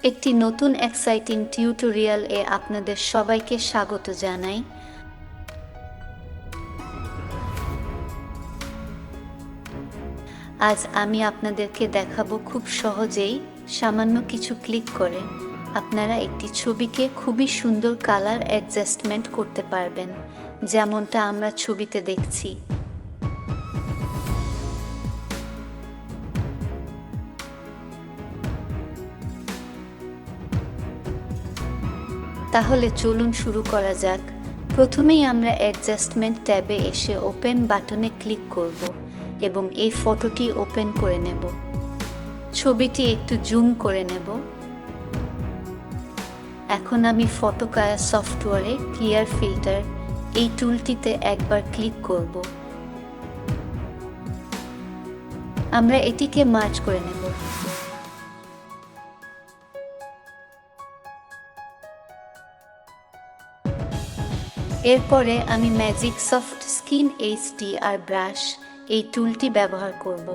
একটি নতুন exciting tutorial এ আপনাদের সবাইকে স্বাগত জানাই। আজ আমি আপনাদেরকে দেখাবো খুব সহজেই সামান্য কিছু ক্লিক করে আপনারা একটি ছবিকে খুবই সুন্দর কালার অ্যাডজাস্টমেন্ট করতে পারবেন, যেমনটা আমরা ছবিতে দেখছি। তাহলে চলুন শুরু করা যাক। প্রথমেই আমরা অ্যাডজাস্টমেন্ট ট্যাবে এসে ওপেন বাটনে ক্লিক করব এবং এই ফটোটি ওপেন করে নেব। ছবিটি একটু জুম করে নেব। এখন আমি ফটোকায়া সফটওয়্যারে ক্লিয়ার ফিল্টার এই টুলটিতে একবার ক্লিক করব। আমরা এটিকে মার্জ করে নেব। এরপরে আমি magic soft skin HDR brush এই টুলটি ব্যবহার করব।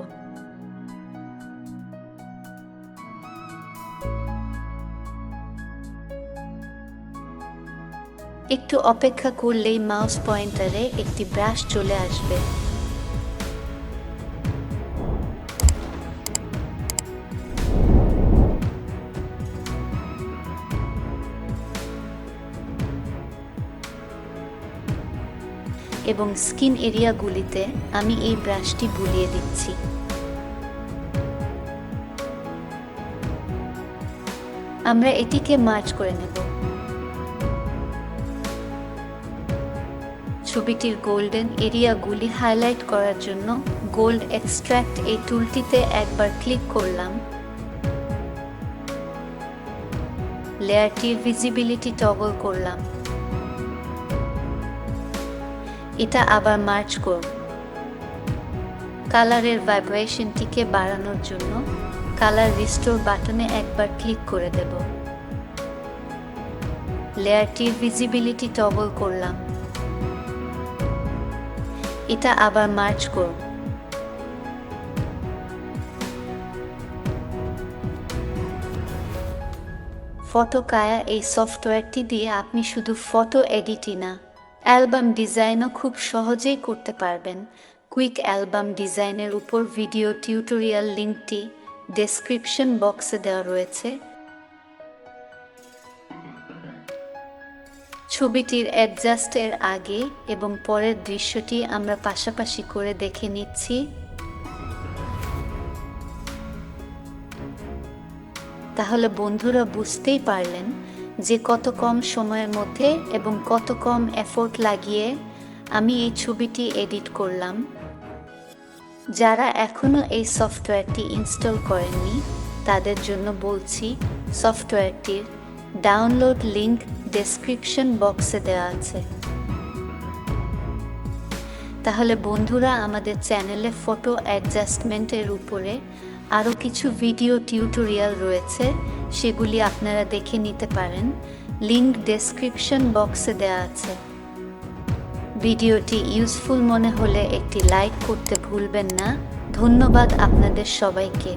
একটু অপেক্ষা করলেই মাউস পয়েন্টারে একটি ব্রাশ চলে আসবে। এবং স্কিন এরিয়াগুলিতে আমি এই ব্রাশটি বুলিয়ে দিচ্ছি। আমরা এটিকে মার্জ করে নেব। ছবিটির গোল্ডেন এরিয়াগুলি হাইলাইট করার জন্য গোল্ড এক্সট্রাক্ট এই টুলটিতে একবার ক্লিক করলাম। লেয়ারটির ভিজিবিলিটি টগল করলাম। এটা আবার মার্জ করব। কালারের ভাইব্রেশনটিকে বাড়ানোর জন্য কালার রিস্টোর বাটনে একবার ক্লিক করে দেব। লেয়ারটির ভিজিবিলিটি টগল করলাম। এটা আবার মার্জ করব। ফটোকায়া এই সফটওয়্যারটি দিয়ে আপনি শুধু ফটো এডিটই না, অ্যালবাম ডিজাইনও খুব সহজেই করতে পারবেন। কুইক অ্যালবাম ডিজাইনের উপর ভিডিও টিউটোরিয়াল লিঙ্কটি ডেসক্রিপশন বক্সে দেওয়া রয়েছে। ছবিটির অ্যাডজাস্টের আগে এবং পরের দৃশ্যটি আমরা পাশাপাশি করে দেখে নিচ্ছি। তাহলে বন্ধুরা বুঝতেই পারলেন যে কত কম সময়ের মধ্যে এবং কত কম এফোর্ট লাগিয়ে আমি এই ছবিটি এডিট করলাম। যারা এখনো এই সফটওয়্যারটি ইনস্টল করেননি তাদের জন্য বলছি, সফটওয়্যারটির ডাউনলোড লিংক ডেসক্রিপশন বক্সে দেওয়া আছে। তাহলে বন্ধুরা, আমাদের চ্যানেলে ফটো অ্যাডজাস্টমেন্টের উপরে আরও কিছু ভিডিও টিউটোরিয়াল রয়েছে, সেগুলি আপনারা দেখে নিতে পারেন। লিংক ডেসক্রিপশন বক্সে দেওয়া আছে। ভিডিওটি ইউজফুল মনে হলে একটি লাইক করতে ভুলবেন না। ধন্যবাদ আপনাদের সবাইকে।